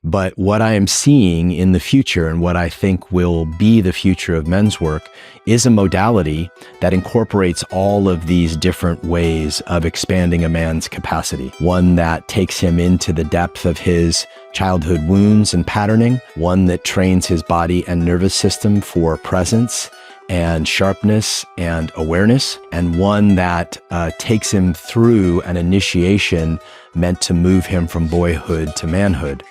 But what I am seeing in the future and what I think will be the future of men's work is a modality that incorporates all of these different ways of expanding a man's capacity. One that takes him into the depth of his childhood wounds and patterning, one that trains his body and nervous system for presence and sharpness and awareness, and one that takes him through an initiation meant to move him from boyhood to manhood.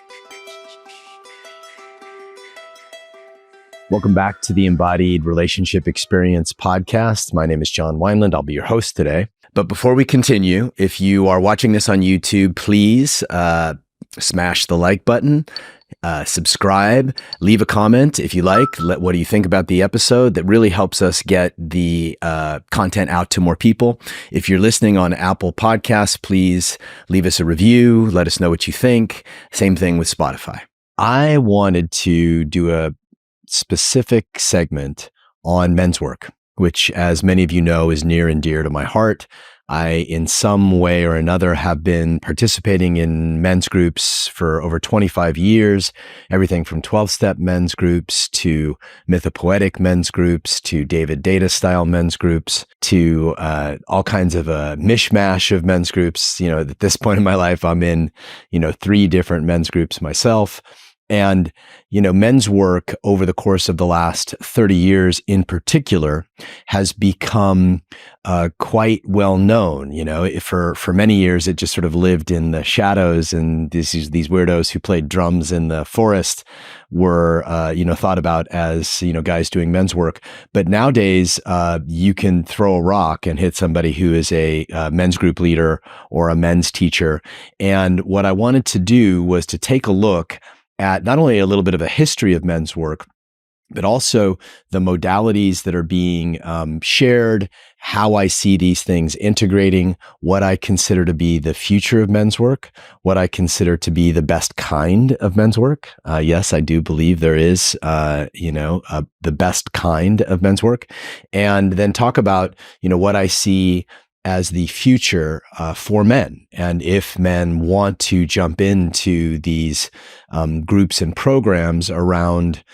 Welcome back to the Embodied Relationship Experience podcast. My name is John Wineland. I'll be your host today. But before we continue, if you are watching this on YouTube, please smash the like button, subscribe, leave a comment if you like. What do you think about the episode? That really helps us get the content out to more people. If you're listening on Apple Podcasts, please leave us a review. Let us know what you think. Same thing with Spotify. I wanted to do a specific segment on men's work, which, as many of you know, is near and dear to my heart. I, in some way or another, have been participating in men's groups for over 25 years, everything from 12-step men's groups to Mythopoetic men's groups to David Data style men's groups to all kinds of a mishmash of men's groups. You know, at this point in my life, I'm in, 3 different men's groups myself. And, men's work over the course of the last 30 years in particular has become quite well known. For many years, it just sort of lived in the shadows, and these weirdos who played drums in the forest were, thought about as, guys doing men's work. But nowadays, you can throw a rock and hit somebody who is a men's group leader or a men's teacher. And what I wanted to do was to take a look at not only a little bit of a history of men's work, but also the modalities that are being shared, how I see these things integrating, what I consider to be the future of men's work, what I consider to be the best kind of men's work. Yes, I do believe there is, the best kind of men's work. And then talk about, what I see as the future for men. And if men want to jump into these groups and programs around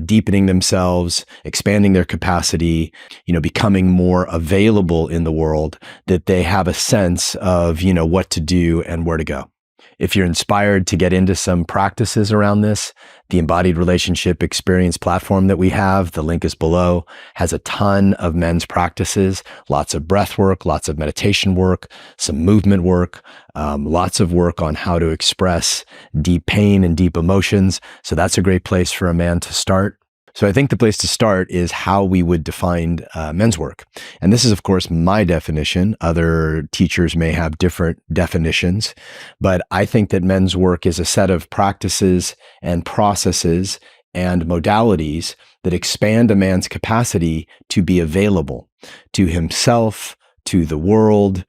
deepening themselves, expanding their capacity, becoming more available in the world, that they have a sense of, what to do and where to go. If you're inspired to get into some practices around this, the Embodied Relationship Experience platform that we have, the link is below, has a ton of men's practices, lots of breath work, lots of meditation work, some movement work, lots of work on how to express deep pain and deep emotions. So that's a great place for a man to start. So I think the place to start is how we would define men's work. And this is, of course, my definition. Other teachers may have different definitions, but I think that men's work is a set of practices and processes and modalities that expand a man's capacity to be available to himself, to the world,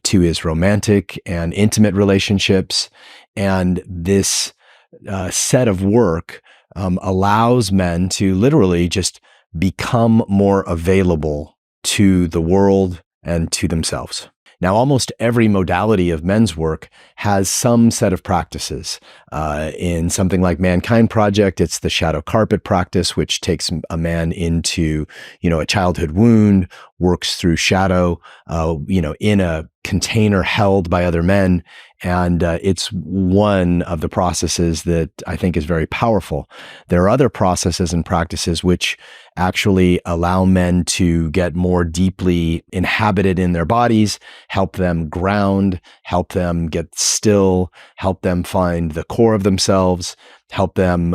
to his romantic and intimate relationships. And this set of work allows men to literally just become more available to the world and to themselves. Now, almost every modality of men's work has some set of practices. In something like Mankind Project, it's the shadow carpet practice, which takes a man into, a childhood wound, works through shadow, in a container held by other men. And it's one of the processes that I think is very powerful. There are other processes and practices which actually allow men to get more deeply inhabited in their bodies, help them ground, help them get still, help them find the core of themselves, help them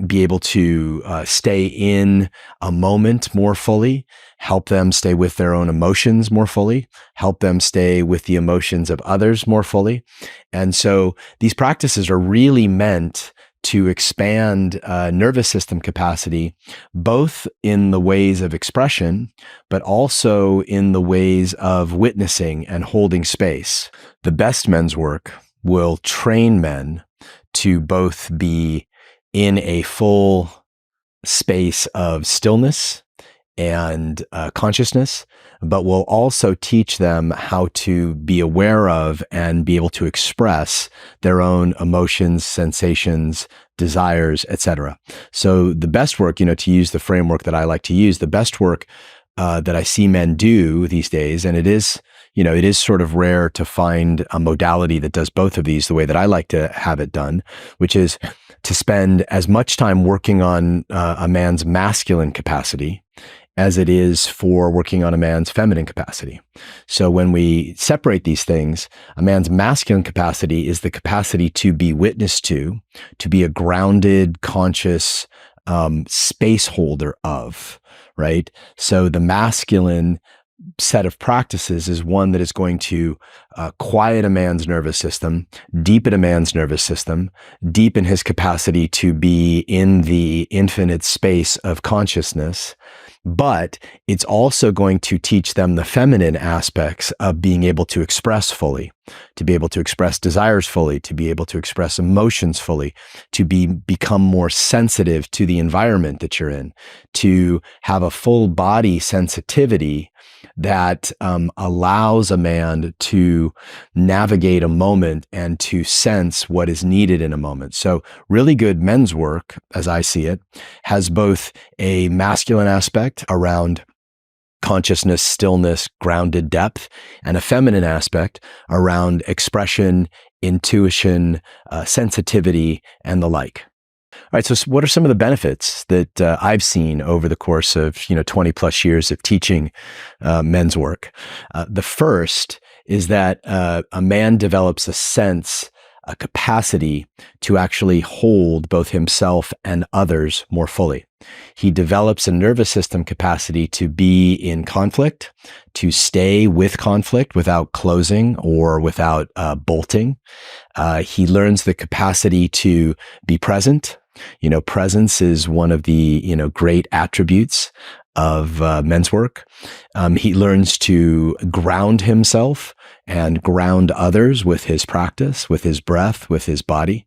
be able to stay in a moment more fully, help them stay with their own emotions more fully, help them stay with the emotions of others more fully. And so these practices are really meant to expand nervous system capacity, both in the ways of expression, but also in the ways of witnessing and holding space. The best men's work will train men to both be in a full space of stillness and consciousness, but will also teach them how to be aware of and be able to express their own emotions, sensations, desires, etc. So the best work, to use the framework that I like to use, the best work that I see men do these days, and it is sort of rare to find a modality that does both of these the way that I like to have it done, which is to spend as much time working on a man's masculine capacity as it is for working on a man's feminine capacity. So when we separate these things, a man's masculine capacity is the capacity to be witnessed to be a grounded, conscious space holder of, right? So the masculine set of practices is one that is going to quiet a man's nervous system, deepen a man's nervous system, deepen his capacity to be in the infinite space of consciousness. But it's also going to teach them the feminine aspects of being able to express fully, to be able to express desires fully, to be able to express emotions fully, to become more sensitive to the environment that you're in, to have a full body sensitivity that allows a man to navigate a moment and to sense what is needed in a moment. So really good men's work, as I see it, has both a masculine aspect around consciousness, stillness, grounded depth, and a feminine aspect around expression, intuition, sensitivity, and the like. All right, so what are some of the benefits that I've seen over the course of 20 plus years of teaching men's work? The first is that a man develops a capacity to actually hold both himself and others more fully. He develops a nervous system capacity to be in conflict, to stay with conflict without closing or without bolting. He learns the capacity to be present. Presence is one of the, great attributes of men's work. He learns to ground himself and ground others with his practice, with his breath, with his body.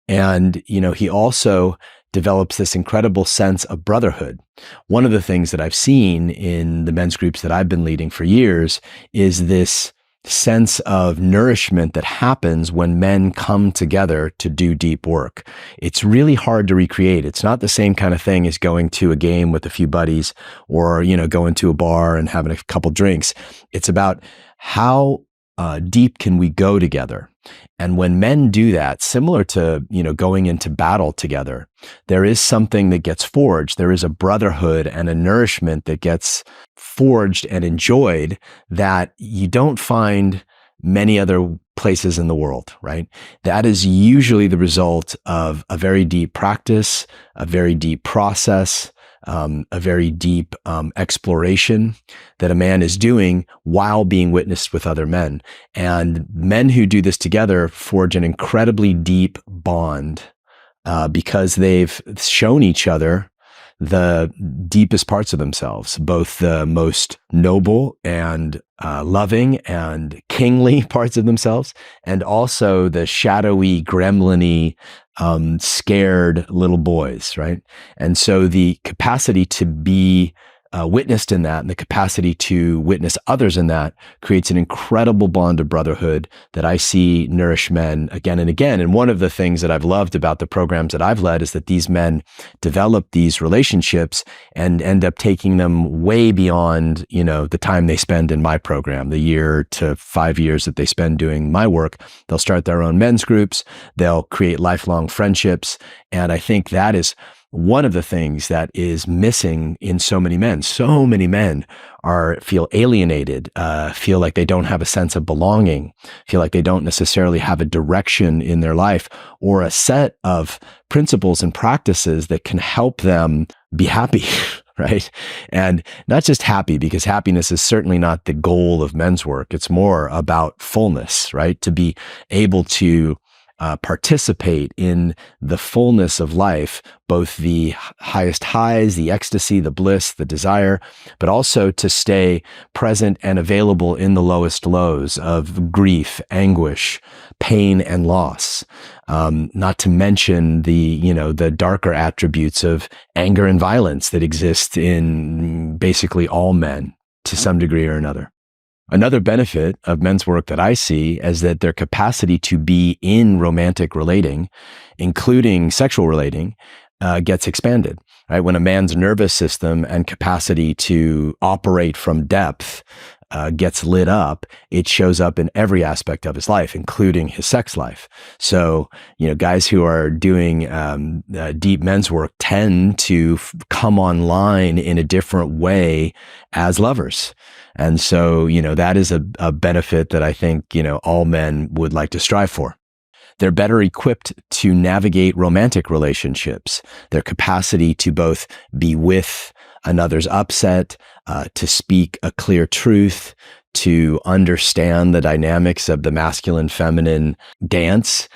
And, he also develops this incredible sense of brotherhood. One of the things that I've seen in the men's groups that I've been leading for years is this sense of nourishment that happens when men come together to do deep work. It's really hard to recreate. It's not the same kind of thing as going to a game with a few buddies or, going to a bar and having a couple drinks. It's about how deep can we go together? And when men do that, similar to, going into battle together, there is something that gets forged. There is a brotherhood and a nourishment that gets forged and enjoyed that you don't find many other places in the world, right? That is usually the result of a very deep practice, a very deep process, a very deep exploration that a man is doing while being witnessed with other men. And men who do this together forge an incredibly deep bond because they've shown each other the deepest parts of themselves, both the most noble and loving and kingly parts of themselves, and also the shadowy, gremlin-y, scared little boys, right? And so the capacity to be witnessed in that and the capacity to witness others in that creates an incredible bond of brotherhood that I see nourish men again and again. And one of the things that I've loved about the programs that I've led is that these men develop these relationships and end up taking them way beyond, the time they spend in my program, the year to 5 years that they spend doing my work. They'll start their own men's groups. They'll create lifelong friendships. And I think that is one of the things that is missing in so many men. So many men feel alienated, feel like they don't have a sense of belonging, feel like they don't necessarily have a direction in their life or a set of principles and practices that can help them be happy, right? And not just happy, because happiness is certainly not the goal of men's work. It's more about fullness, right? To be able to participate in the fullness of life, both the highest highs, the ecstasy, the bliss, the desire, but also to stay present and available in the lowest lows of grief, anguish, pain, and loss. Not to mention the darker attributes of anger and violence that exist in basically all men to some degree or another. Another benefit of men's work that I see is that their capacity to be in romantic relating, including sexual relating, gets expanded, right? When a man's nervous system and capacity to operate from depth gets lit up, it shows up in every aspect of his life, including his sex life. So, guys who are doing deep men's work tend to come online in a different way as lovers. And so, that is a benefit that I think, all men would like to strive for. They're better equipped to navigate romantic relationships. Their capacity to both be with another's upset, to speak a clear truth, to understand the dynamics of the masculine-feminine dance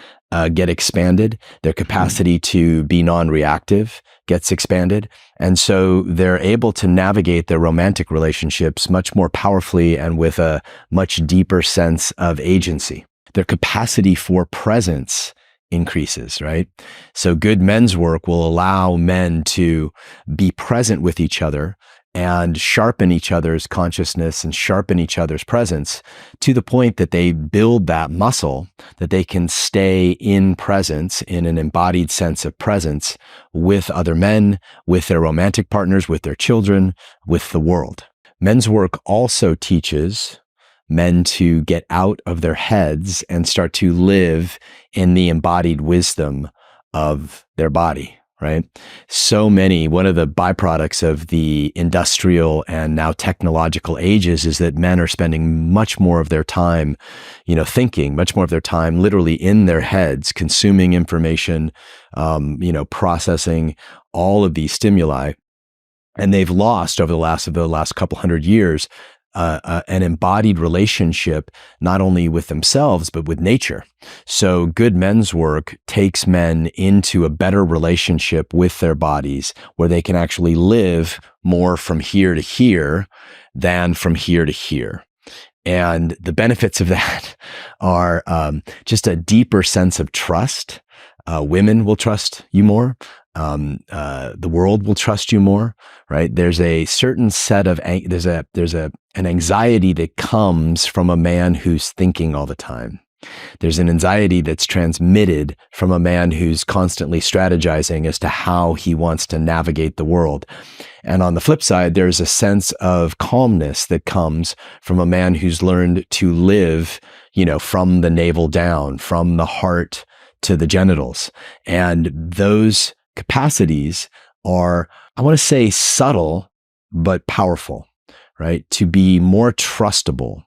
get expanded. Their capacity to be non-reactive gets expanded. And so they're able to navigate their romantic relationships much more powerfully and with a much deeper sense of agency. Their capacity for presence increases, right? So good men's work will allow men to be present with each other and sharpen each other's consciousness and sharpen each other's presence to the point that they build that muscle that they can stay in presence, in an embodied sense of presence with other men, with their romantic partners, with their children, with the world. Men's work also teaches men to get out of their heads and start to live in the embodied wisdom of their body, right? One of the byproducts of the industrial and now technological ages is that men are spending much more of their time, thinking, much more of their time literally in their heads, consuming information, processing all of these stimuli. And they've lost over the last couple hundred years an embodied relationship, not only with themselves, but with nature. So good men's work takes men into a better relationship with their bodies, where they can actually live more from here to here than from here to here. And the benefits of that are just a deeper sense of trust. Women will trust you more. The world will trust you more, right? There's a certain set of, there's an anxiety that comes from a man who's thinking all the time. There's an anxiety that's transmitted from a man who's constantly strategizing as to how he wants to navigate the world. And on the flip side, there's a sense of calmness that comes from a man who's learned to live, from the navel down, from the heart to the genitals. And those capacities are, I want to say, subtle, but powerful, right? To be more trustable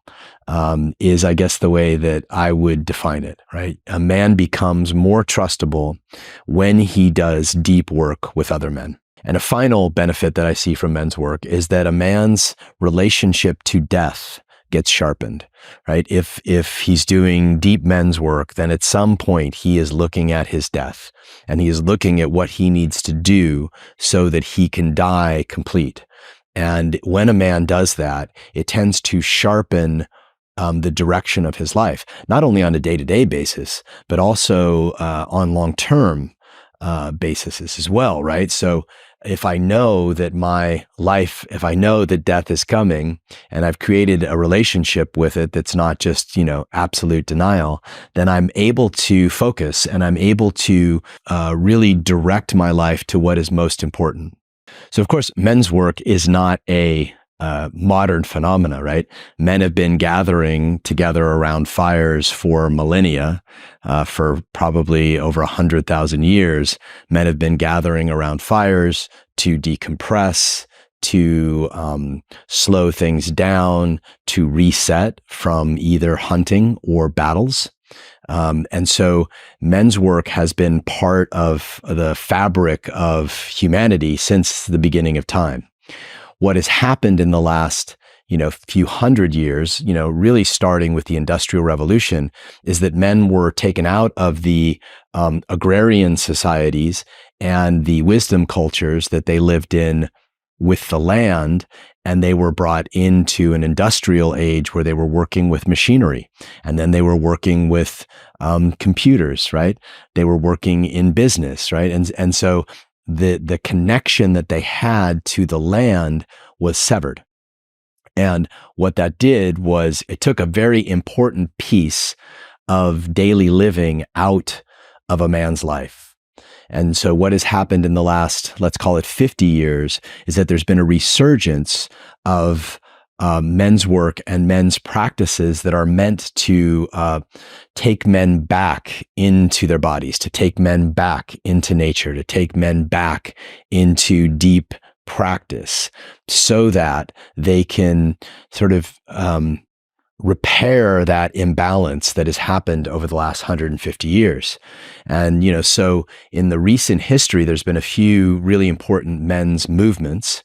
is, I guess, the way that I would define it, right? A man becomes more trustable when he does deep work with other men. And a final benefit that I see from men's work is that a man's relationship to death gets sharpened, right? If he's doing deep men's work, then at some point he is looking at his death and he is looking at what he needs to do so that he can die complete. And when a man does that, it tends to sharpen the direction of his life, not only on a day-to-day basis, but also on long-term basis as well, right? So if I know that if I know that death is coming and I've created a relationship with it that's not just, absolute denial, then I'm able to focus and I'm able to really direct my life to what is most important. So of course, men's work is not a modern phenomena, right? Men have been gathering together around fires for millennia, for probably over 100,000 years. Men have been gathering around fires to decompress, to slow things down, to reset from either hunting or battles. And so men's work has been part of the fabric of humanity since the beginning of time. What has happened in the last, few hundred years, really starting with the Industrial Revolution, is that men were taken out of the agrarian societies and the wisdom cultures that they lived in with the land, and they were brought into an industrial age where they were working with machinery, and then they were working with computers, right? They were working in business, right? And so the connection that they had to the land was severed. And what that did was it took a very important piece of daily living out of a man's life. And so what has happened in the last, let's call it 50 years, is that there's been a resurgence of men's work and men's practices that are meant to take men back into their bodies, to take men back into nature, to take men back into deep practice, so that they can sort of repair that imbalance that has happened over the last 150 years. And, so in the recent history, there's been a few really important men's movements.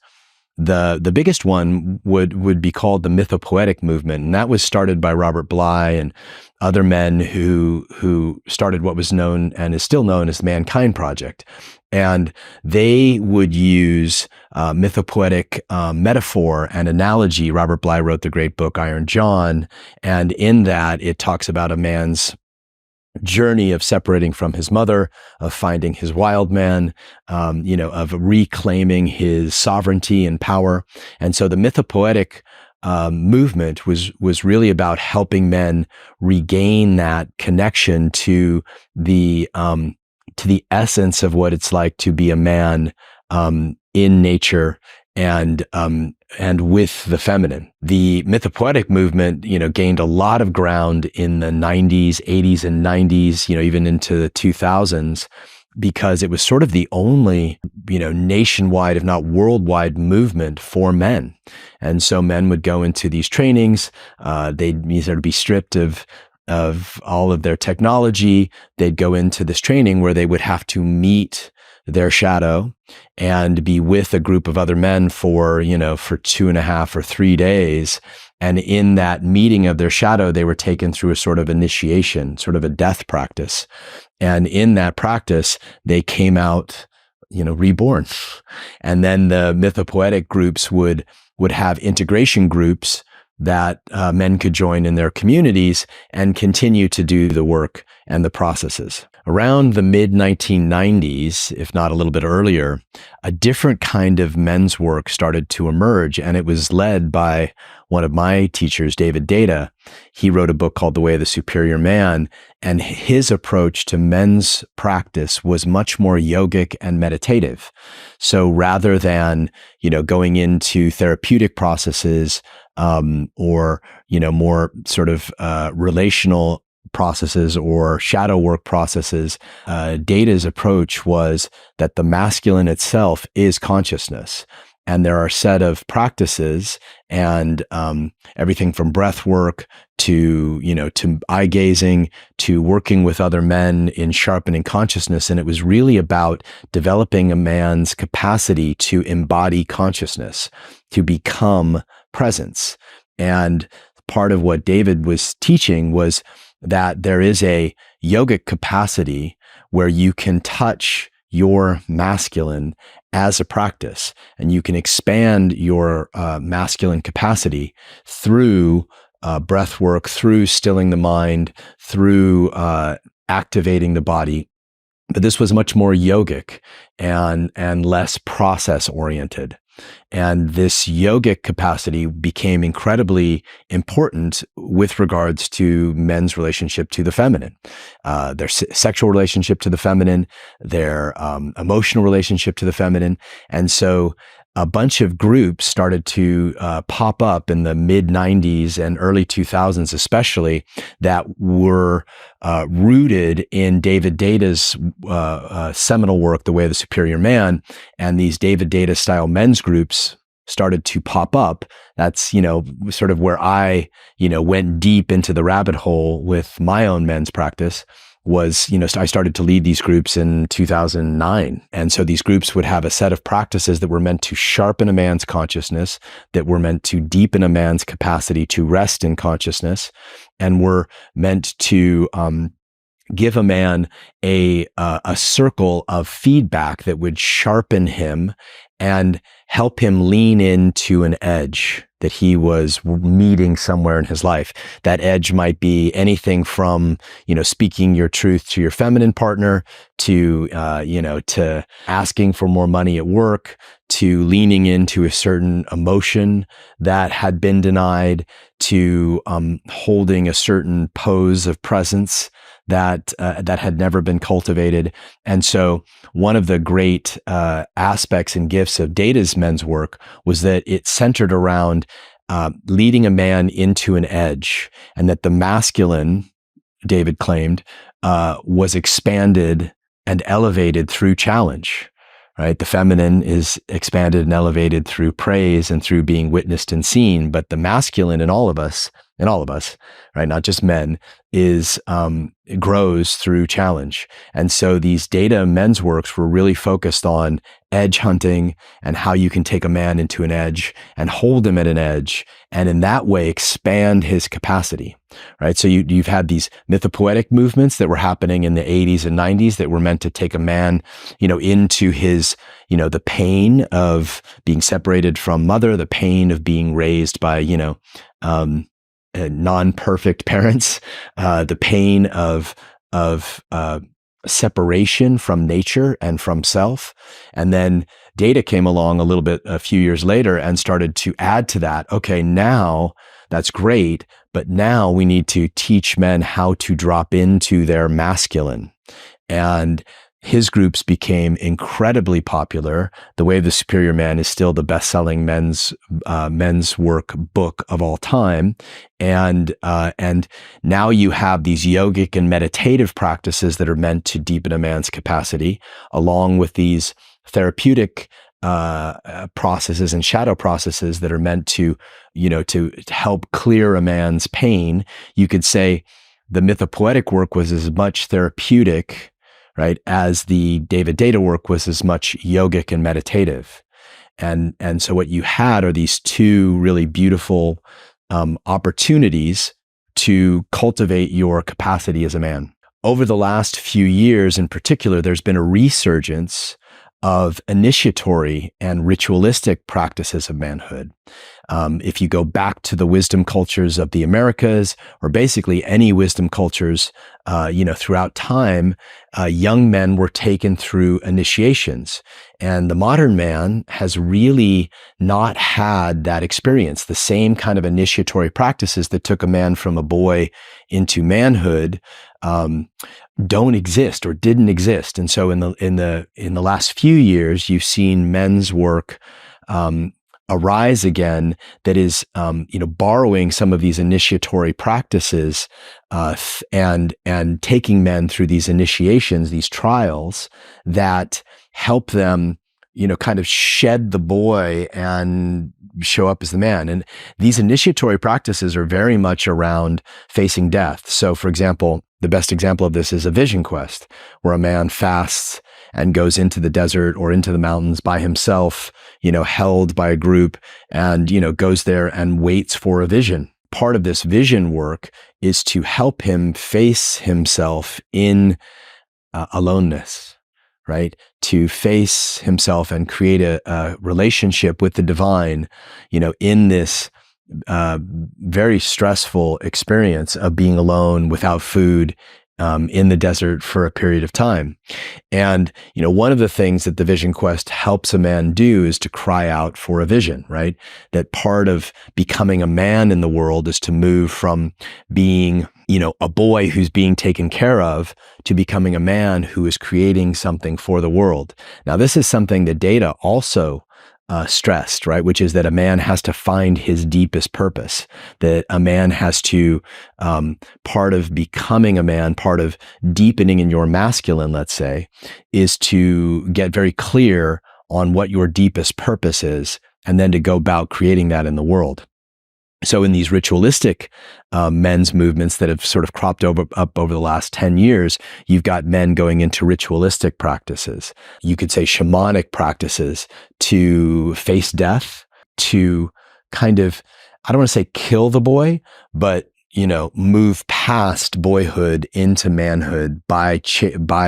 The biggest one would be called the Mythopoetic movement, and that was started by Robert Bly and other men who started what was known and is still known as the Mankind Project. And they would use mythopoetic metaphor and analogy. Robert Bly wrote the great book Iron John, and in that it talks about a man's journey of separating from his mother, of finding his wild man, of reclaiming his sovereignty and power. And so the mythopoetic movement was really about helping men regain that connection to the essence of what it's like to be a man in nature and with the feminine. The mythopoetic movement, gained a lot of ground in the 90s, 80s and 90s, even into the 2000s, because it was sort of the only, nationwide, if not worldwide, movement for men. And so men would go into these trainings, they'd sort of be stripped of all of their technology. They'd go into this training where they would have to meet their shadow and be with a group of other men for 2.5 or 3 days. And in that meeting of their shadow, they were taken through a sort of initiation, sort of a death practice. And in that practice, they came out, reborn. And then the mythopoetic groups would have integration groups that men could join in their communities and continue to do the work and the processes. Around the mid-1990s, if not a little bit earlier, a different kind of men's work started to emerge, and it was led by one of my teachers, David Data. He wrote a book called The Way of the Superior Man, and his approach to men's practice was much more yogic and meditative. So rather than, going into therapeutic processes, or, more sort of relational processes or shadow work processes, Data's approach was that the masculine itself is consciousness. And there are a set of practices and everything from breath work to eye gazing to working with other men in sharpening consciousness. And it was really about developing a man's capacity to embody consciousness, to become presence. And part of what David was teaching was that there is a yogic capacity where you can touch your masculine as a practice, and you can expand your masculine capacity through breath work, through stilling the mind, through activating the body. But this was much more yogic and less process oriented. And this yogic capacity became incredibly important with regards to men's relationship to the feminine, their sexual relationship to the feminine, their emotional relationship to the feminine. And so a bunch of groups started to pop up in the mid-90s and early 2000s, especially, that were rooted in David Data's seminal work, The Way of the Superior Man. And these David Data style men's groups started to pop up. That's, sort of where I, went deep into the rabbit hole with my own men's practice. was, I started to lead these groups in 2009. And so these groups would have a set of practices that were meant to sharpen a man's consciousness, that were meant to deepen a man's capacity to rest in consciousness, and were meant to give a man a circle of feedback that would sharpen him and help him lean into an edge that he was meeting somewhere in his life. That edge might be anything from, speaking your truth to your feminine partner, to, to asking for more money at work, to leaning into a certain emotion that had been denied, to holding a certain pose of presence that had never been cultivated. And so one of the great aspects and gifts of Data's men's work was that it centered around leading a man into an edge, and that the masculine, David claimed, was expanded and elevated through challenge. Right? The feminine is expanded and elevated through praise and through being witnessed and seen, but the masculine in all of us, right, not just men, grows through challenge. And so these Data men's works were really focused on edge hunting and how you can take a man into an edge and hold him at an edge, and in that way expand his capacity. Right? So you've had these mythopoetic movements that were happening in the 80s and 90s that were meant to take a man, into his, the pain of being separated from mother, the pain of being raised by, non-perfect parents, the pain of separation from nature and from self. And then Data came along a few years later and started to add to that. Okay, now that's great, but now we need to teach men how to drop into their masculine. And his groups became incredibly popular. The Way of the Superior Man is still the best-selling men's work book of all time, and now you have these yogic and meditative practices that are meant to deepen a man's capacity, along with these therapeutic processes and shadow processes that are meant to help clear a man's pain. You could say the Mythopoetic work was as much therapeutic, right, as the David Data work was as much yogic and meditative. And so what you had are these two really beautiful opportunities to cultivate your capacity as a man. Over the last few years in particular, there's been a resurgence of initiatory and ritualistic practices of manhood. If you go back to the wisdom cultures of the Americas, or basically any wisdom cultures, throughout time, young men were taken through initiations. And the modern man has really not had that experience. The same kind of initiatory practices that took a man from a boy into manhood don't exist or didn't exist. And so in the last few years, you've seen men's work arise again that is, borrowing some of these initiatory practices and taking men through these initiations, these trials that help them, kind of shed the boy and show up as the man. And these initiatory practices are very much around facing death. So, for example, the best example of this is a vision quest, where a man fasts and goes into the desert or into the mountains by himself, held by a group, and, goes there and waits for a vision. Part of this vision work is to help him face himself in aloneness, right? To face himself and create a relationship with the divine, in this very stressful experience of being alone without food in the desert for a period of time. And, one of the things that the vision quest helps a man do is to cry out for a vision, right? That part of becoming a man in the world is to move from being, a boy who's being taken care of to becoming a man who is creating something for the world. Now, this is something that Data also stressed, right? Which is that a man has to find his deepest purpose, that a man has to, part of becoming a man, part of deepening in your masculine, let's say, is to get very clear on what your deepest purpose is, and then to go about creating that in the world. So in these ritualistic men's movements that have sort of cropped up over the last 10 years, you've got men going into ritualistic practices. You could say shamanic practices to face death, to kind of, I don't want to say kill the boy, but move past boyhood into manhood by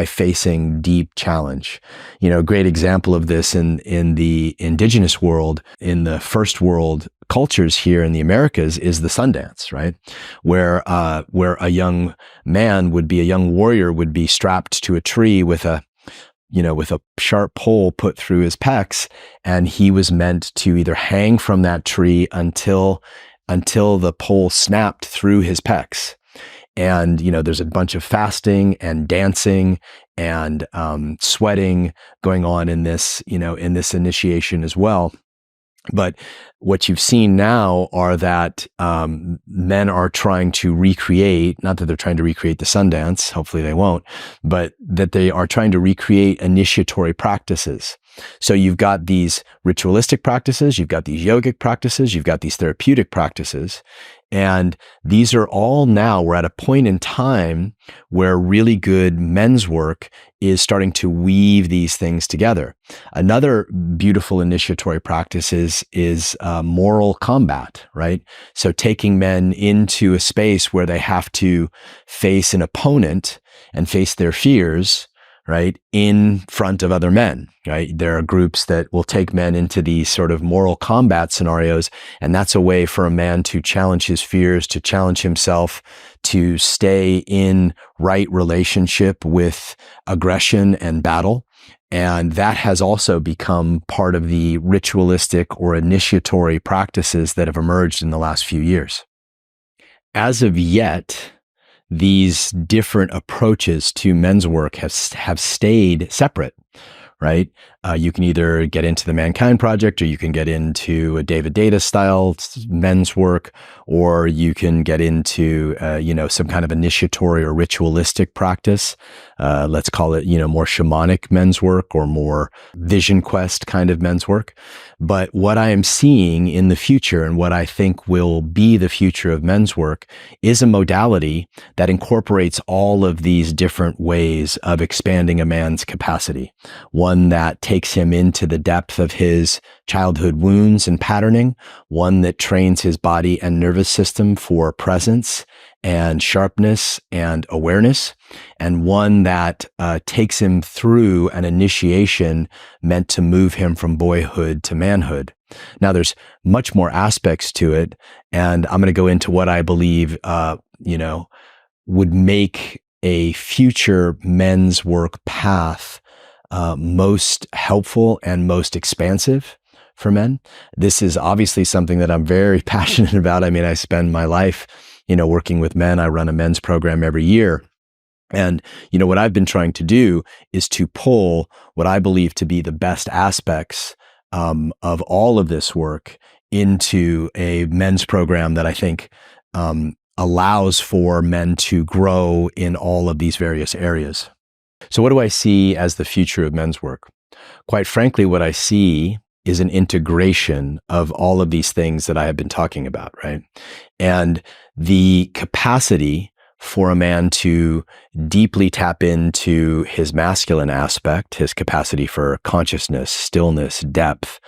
facing deep challenge. A great example of this in the indigenous world, in the first world cultures here in the Americas, is the Sundance, right? Where a young man would be, a young warrior would be strapped to a tree with a sharp pole put through his pecs, and he was meant to either hang from that tree until the pole snapped through his pecs. And, there's a bunch of fasting and dancing and sweating going on in this initiation as well. But what you've seen now are that men are trying to recreate, not that they're trying to recreate the Sundance, hopefully they won't, but that they are trying to recreate initiatory practices. So you've got these ritualistic practices, you've got these yogic practices, you've got these therapeutic practices. And these are all now, we're at a point in time where really good men's work is starting to weave these things together. Another beautiful initiatory practice is moral combat, right? So taking men into a space where they have to face an opponent and face their fears, right, in front of other men, right? There are groups that will take men into these sort of moral combat scenarios, and that's a way for a man to challenge his fears, to challenge himself, to stay in right relationship with aggression and battle. And that has also become part of the ritualistic or initiatory practices that have emerged in the last few years. As of yet, these different approaches to men's work have stayed separate, right? You can either get into the Mankind Project, or you can get into a David Data style men's work, or you can get into, some kind of initiatory or ritualistic practice. Let's call it, more shamanic men's work or more vision quest kind of men's work. But what I am seeing in the future, and what I think will be the future of men's work, is a modality that incorporates all of these different ways of expanding a man's capacity. One that takes him into the depth of his childhood wounds and patterning, one that trains his body and nervous system for presence and sharpness and awareness, and one that takes him through an initiation meant to move him from boyhood to manhood. Now, there's much more aspects to it, and I'm going to go into what I believe, would make a future men's work path most helpful and most expansive for men. This is obviously something that I'm very passionate about. I mean, I spend my life, working with men. I run a men's program every year. And, what I've been trying to do is to pull what I believe to be the best aspects of all of this work into a men's program that I think allows for men to grow in all of these various areas. So what do I see as the future of men's work? Quite frankly, what I see is an integration of all of these things that I have been talking about, right? And the capacity for a man to deeply tap into his masculine aspect, his capacity for consciousness, stillness, depth,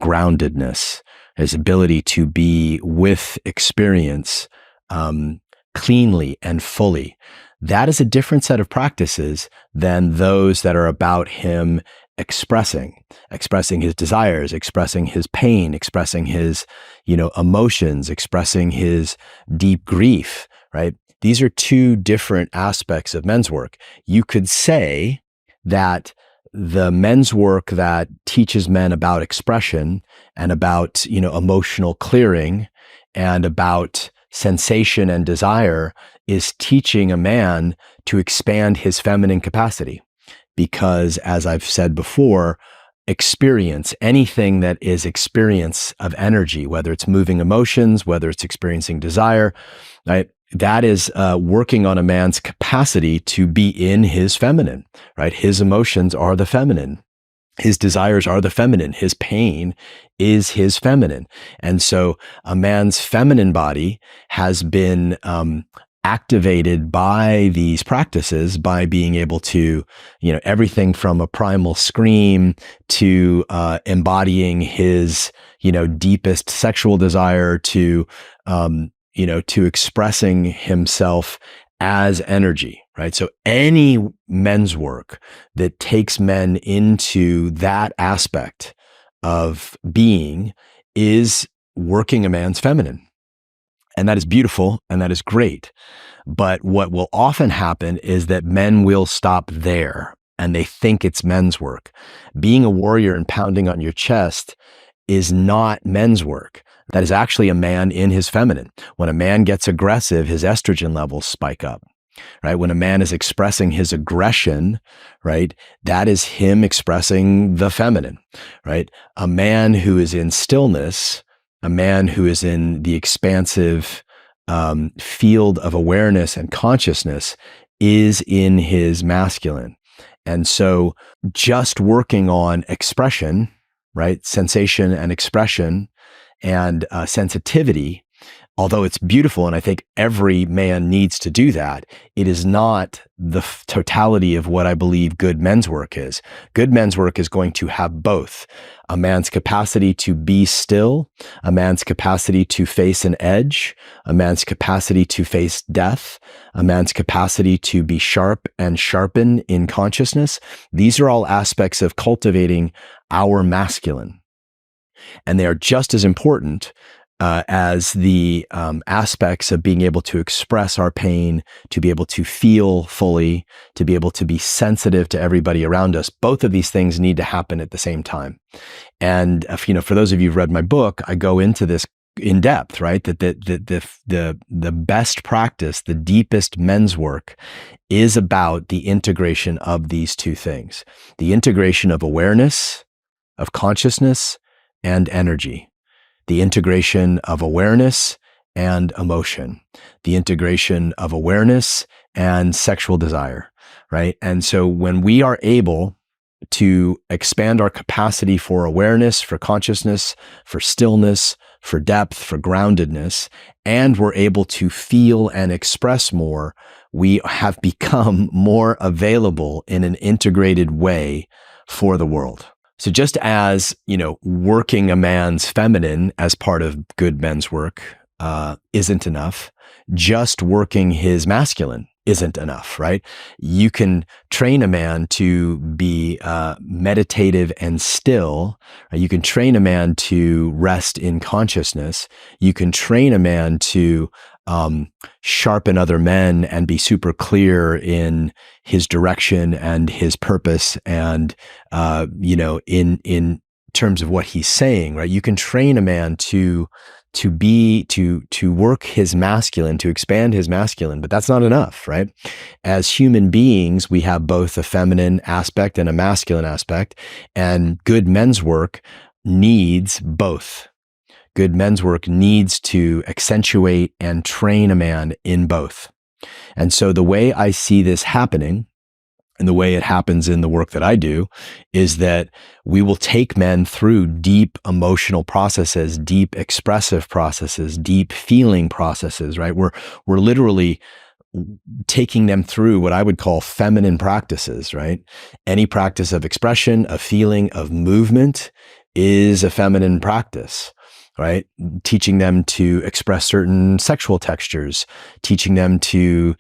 groundedness, his ability to be with experience cleanly and fully. That is a different set of practices than those that are about him expressing his desires, expressing his pain, expressing his, emotions, expressing his deep grief, right? These are two different aspects of men's work. You could say that the men's work that teaches men about expression and about, emotional clearing and about sensation and desire is teaching a man to expand his feminine capacity. Because, as I've said before, experience, anything that is experience of energy, whether it's moving emotions, whether it's experiencing desire, right? That is working on a man's capacity to be in his feminine, right? His emotions are the feminine. His desires are the feminine. His pain is his feminine. And so a man's feminine body has been activated by these practices, by being able to, everything from a primal scream to embodying his, deepest sexual desire to, to expressing himself as energy, right? So any men's work that takes men into that aspect of being is working a man's feminine. And that is beautiful and that is great. But what will often happen is that men will stop there and they think it's men's work. Being a warrior and pounding on your chest is not men's work. That is actually a man in his feminine. When a man gets aggressive, his estrogen levels spike up, right? When a man is expressing his aggression, right, that is him expressing the feminine, right? A man who is in stillness, a man who is in the expansive field of awareness and consciousness is in his masculine. And so just working on expression, right, sensation and expression, and sensitivity, although it's beautiful, and I think every man needs to do that, it is not the totality of what I believe good men's work is. Good men's work is going to have both a man's capacity to be still, a man's capacity to face an edge, a man's capacity to face death, a man's capacity to be sharp and sharpen in consciousness. These are all aspects of cultivating our masculine. And they are just as important as the aspects of being able to express our pain, to be able to feel fully, to be able to be sensitive to everybody around us. Both of these things need to happen at the same time. And for those of you who've read my book, I go into this in depth, right? That the best practice, the deepest men's work, is about the integration of these two things: the integration of awareness, of consciousness, and energy, the integration of awareness and emotion, the integration of awareness and sexual desire, right? And so when we are able to expand our capacity for awareness, for consciousness, for stillness, for depth, for groundedness, and we're able to feel and express more, we have become more available in an integrated way for the world. So just as, working a man's feminine as part of good men's work isn't enough, just working his masculine isn't enough, right? You can train a man to be meditative and still. You can train a man to rest in consciousness. You can train a man to sharpen other men and be super clear in his direction and his purpose and, in terms of what he's saying, right? You can train a man to work his masculine, to expand his masculine, but that's not enough, right? As human beings, we have both a feminine aspect and a masculine aspect, and good men's work needs both. Good men's work needs to accentuate and train a man in both. And so the way I see this happening, and the way it happens in the work that I do, is that we will take men through deep emotional processes, deep expressive processes, deep feeling processes, right? We're literally taking them through what I would call feminine practices, right? Any practice of expression, of feeling, of movement is a feminine practice, right? Teaching them to express certain sexual textures, teaching them to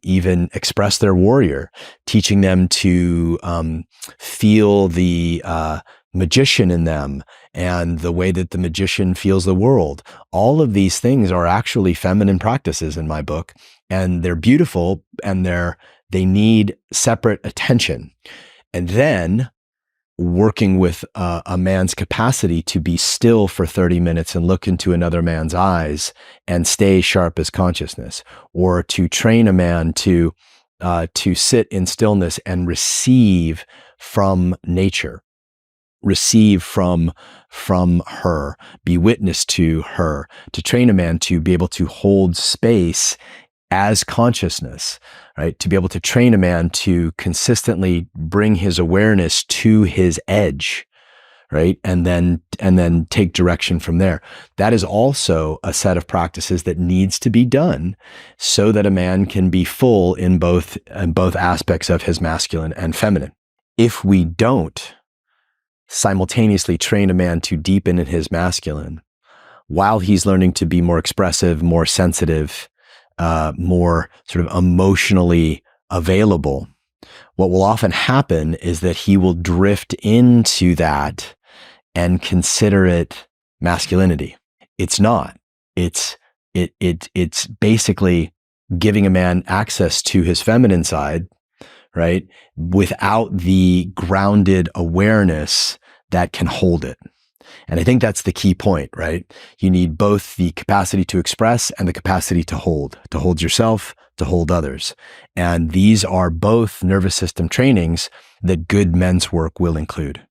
even express their warrior, teaching them to feel the magician in them and the way that the magician feels the world. All of these things are actually feminine practices in my book, and they're beautiful, and they need separate attention. And then working with a man's capacity to be still for 30 minutes and look into another man's eyes and stay sharp as consciousness, or to train a man to sit in stillness and receive from nature, receive from her, be witness to her, to train a man to be able to hold space as consciousness, right? To be able to train a man to consistently bring his awareness to his edge, right? And then take direction from there. That is also a set of practices that needs to be done so that a man can be full in both aspects of his masculine and feminine. If we don't simultaneously train a man to deepen in his masculine while he's learning to be more expressive, more sensitive, more sort of emotionally available, what will often happen is that he will drift into that and consider it masculinity. It's not. It's basically giving a man access to his feminine side, right? Without the grounded awareness that can hold it. And I think that's the key point, right? You need both the capacity to express and the capacity to hold yourself, to hold others. And these are both nervous system trainings that good men's work will include.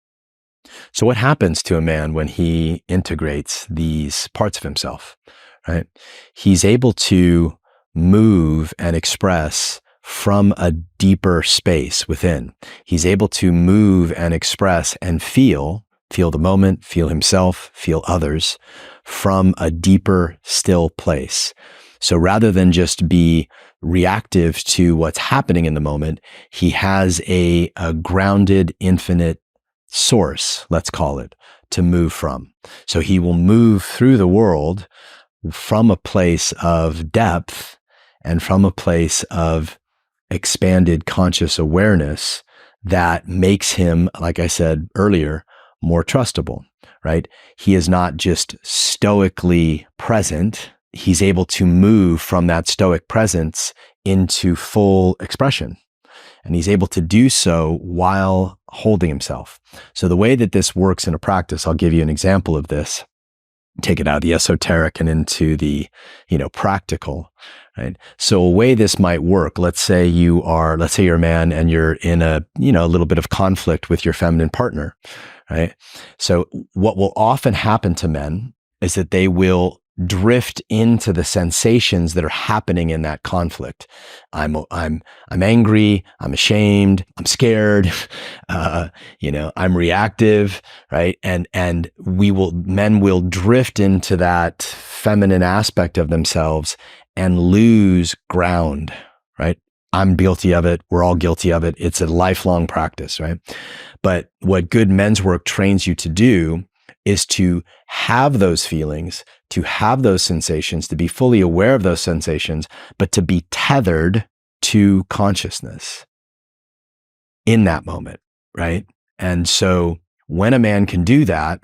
So what happens to a man when he integrates these parts of himself, right? He's able to move and express from a deeper space within. He's able to move and express and feel the moment, feel himself, feel others from a deeper, still place. So rather than just be reactive to what's happening in the moment, he has a grounded, infinite source, let's call it, to move from. So he will move through the world from a place of depth and from a place of expanded conscious awareness that makes him, like I said earlier, more trustable, right? He is not just stoically present. He's able to move from that stoic presence into full expression. And he's able to do so while holding himself. So the way that this works in a practice, I'll give you an example of this. Take it out of the esoteric and into the, practical, right? So a way this might work, let's say you're a man and you're in a little bit of conflict with your feminine partner, right? So what will often happen to men is that they will drift into the sensations that are happening in that conflict. I'm angry, I'm ashamed, I'm scared, I'm reactive, right? And men will drift into that feminine aspect of themselves and lose ground, right? I'm guilty of it. We're all guilty of it. It's a lifelong practice, right? But what good men's work trains you to do is to have those feelings, to have those sensations, to be fully aware of those sensations, but to be tethered to consciousness in that moment, right? And so when a man can do that,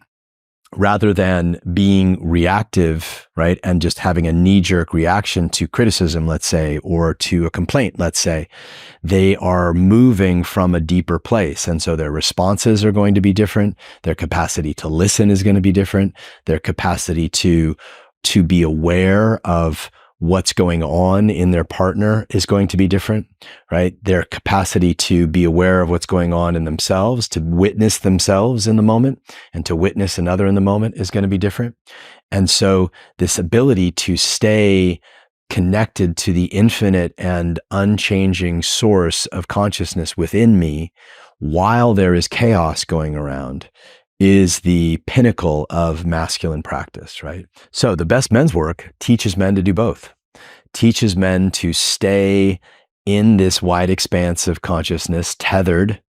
rather than being reactive, right, and just having a knee-jerk reaction to criticism, let's say, or to a complaint, let's say, they are moving from a deeper place. And so their responses are going to be different. Their capacity to listen is going to be different. Their capacity to be aware of what's going on in their partner is going to be different, right? Their capacity to be aware of what's going on in themselves, to witness themselves in the moment and to witness another in the moment is going to be different. And so this ability to stay connected to the infinite and unchanging source of consciousness within me while there is chaos going around is the pinnacle of masculine practice, right? So the best men's work teaches men to do both. Teaches men to stay in this wide expanse of consciousness, tethered,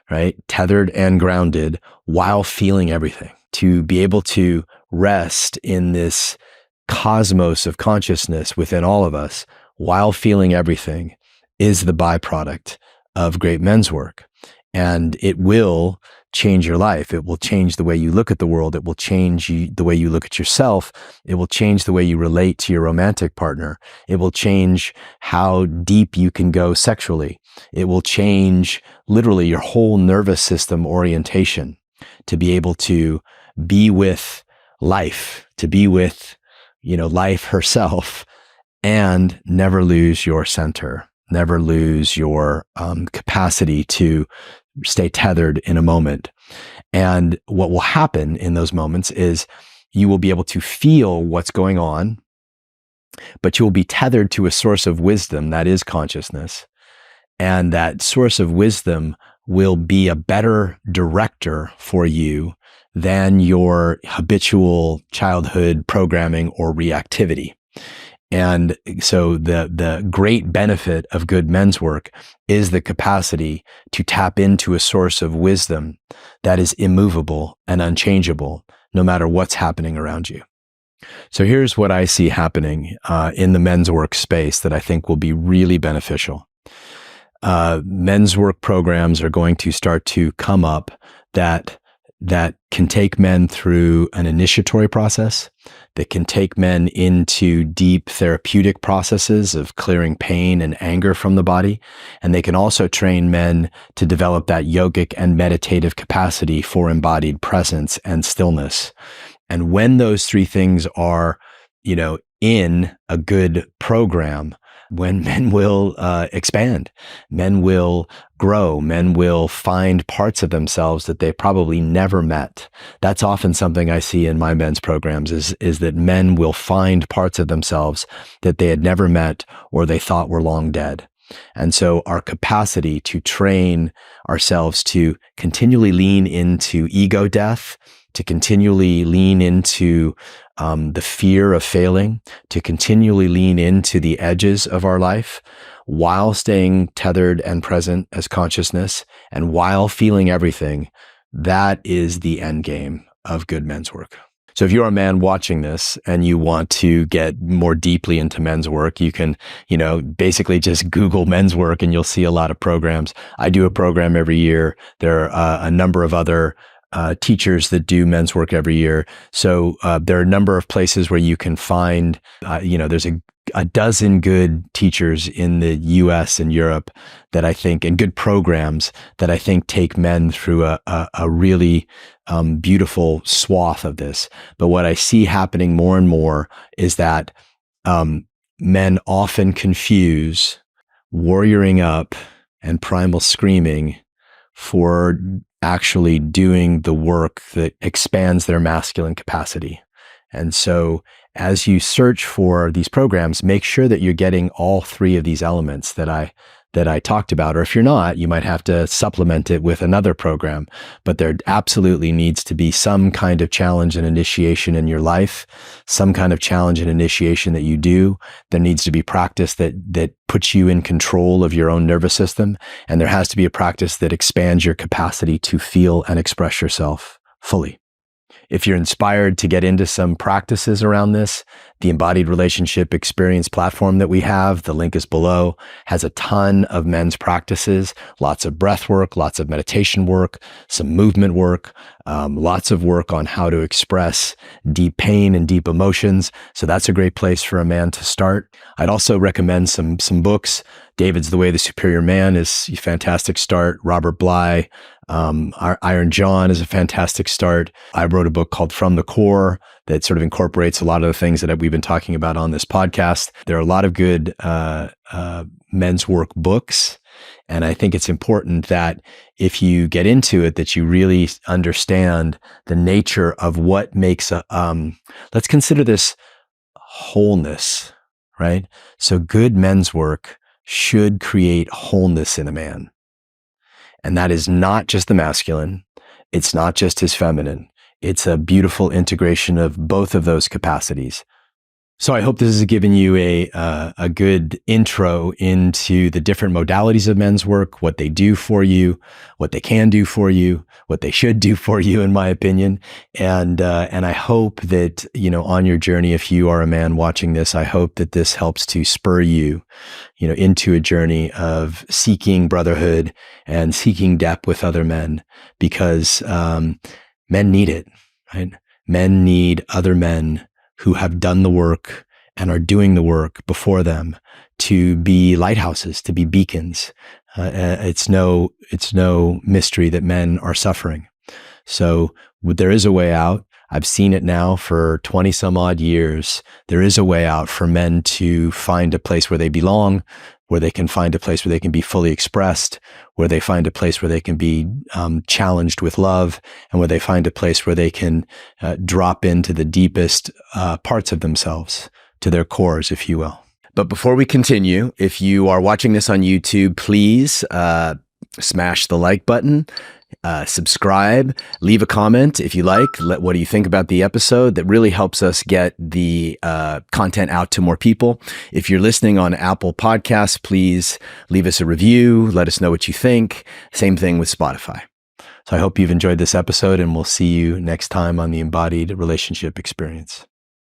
right? Tethered and grounded while feeling everything. To be able to rest in this cosmos of consciousness within all of us while feeling everything is the byproduct of great men's work. And it will change your life. It will change the way you look at the world. It will change the way you look at yourself. It will change the way you relate to your romantic partner. It will change how deep you can go sexually. It will change literally your whole nervous system orientation to be able to be with life, to be with, life herself, and never lose your center, never lose your capacity to stay tethered in a moment. And what will happen in those moments is you will be able to feel what's going on but you'll be tethered to a source of wisdom that is consciousness. And that source of wisdom will be a better director for you than your habitual childhood programming or reactivity. And so the great benefit of good men's work is the capacity to tap into a source of wisdom that is immovable and unchangeable, no matter what's happening around you. So here's what I see happening in the men's work space that I think will be really beneficial. Men's work programs are going to start to come up that can take men through an initiatory process, that can take men into deep therapeutic processes of clearing pain and anger from the body. And they can also train men to develop that yogic and meditative capacity for embodied presence and stillness. And when those three things are, in a good program, when men will expand, men will grow, men will find parts of themselves that they probably never met. That's often something I see in my men's programs is that men will find parts of themselves that they had never met or they thought were long dead. And so our capacity to train ourselves to continually lean into ego death, to continually lean into the fear of failing, to continually lean into the edges of our life while staying tethered and present as consciousness and while feeling everything, that is the end game of good men's work. So if you're a man watching this and you want to get more deeply into men's work, you can, basically just Google men's work and you'll see a lot of programs. I do a program every year. There are a number of other teachers that do men's work every year. So there are a number of places where you can find, there's a dozen good teachers in the US and Europe that I think, and good programs that I think take men through a really beautiful swath of this. But what I see happening more and more is that men often confuse warrioring up and primal screaming for actually doing the work that expands their masculine capacity. And so as you search for these programs, make sure that you're getting all three of these elements that I talked about. Or if you're not, you might have to supplement it with another program. But there absolutely needs to be some kind of challenge and initiation in your life, some kind of challenge and initiation that you do. There needs to be practice that puts you in control of your own nervous system. And there has to be a practice that expands your capacity to feel and express yourself fully. If you're inspired to get into some practices around this, the Embodied Relationship Experience platform that we have, the link is below, has a ton of men's practices, lots of breath work, lots of meditation work, some movement work, lots of work on how to express deep pain and deep emotions. So that's a great place for a man to start. I'd also recommend some books. David's The Way of the Superior Man is a fantastic start. Robert Bly, Iron John is a fantastic start. I wrote a book called From the Core that sort of incorporates a lot of the things that we've been talking about on this podcast. There are a lot of good men's work books. And I think it's important that if you get into it, that you really understand the nature of what makes let's consider this wholeness, right? So good men's work should create wholeness in a man. And that is not just the masculine. It's not just his feminine. It's a beautiful integration of both of those capacities. So I hope this has given you a good intro into the different modalities of men's work, what they do for you, what they can do for you, what they should do for you, in my opinion. And I hope that, on your journey, if you are a man watching this, I hope that this helps to spur you, into a journey of seeking brotherhood and seeking depth with other men, because men need it, right? Men need other men who have done the work and are doing the work before them to be lighthouses, to be beacons. It's no mystery that men are suffering. So there is a way out. I've seen it now for 20 some odd years. There is a way out for men to find a place where they belong, where they can find a place where they can be fully expressed, where they find a place where they can be challenged with love, and where they find a place where they can drop into the deepest parts of themselves to their cores, if you will. But before we continue, if you are watching this on YouTube, please smash the like button, subscribe, leave a comment if you like. What do you think about the episode? That really helps us get the content out to more people. If you're listening on Apple Podcasts, please leave us a review. Let us know what you think. Same thing with Spotify. So I hope you've enjoyed this episode, and we'll see you next time on the Embodied Relationship Experience.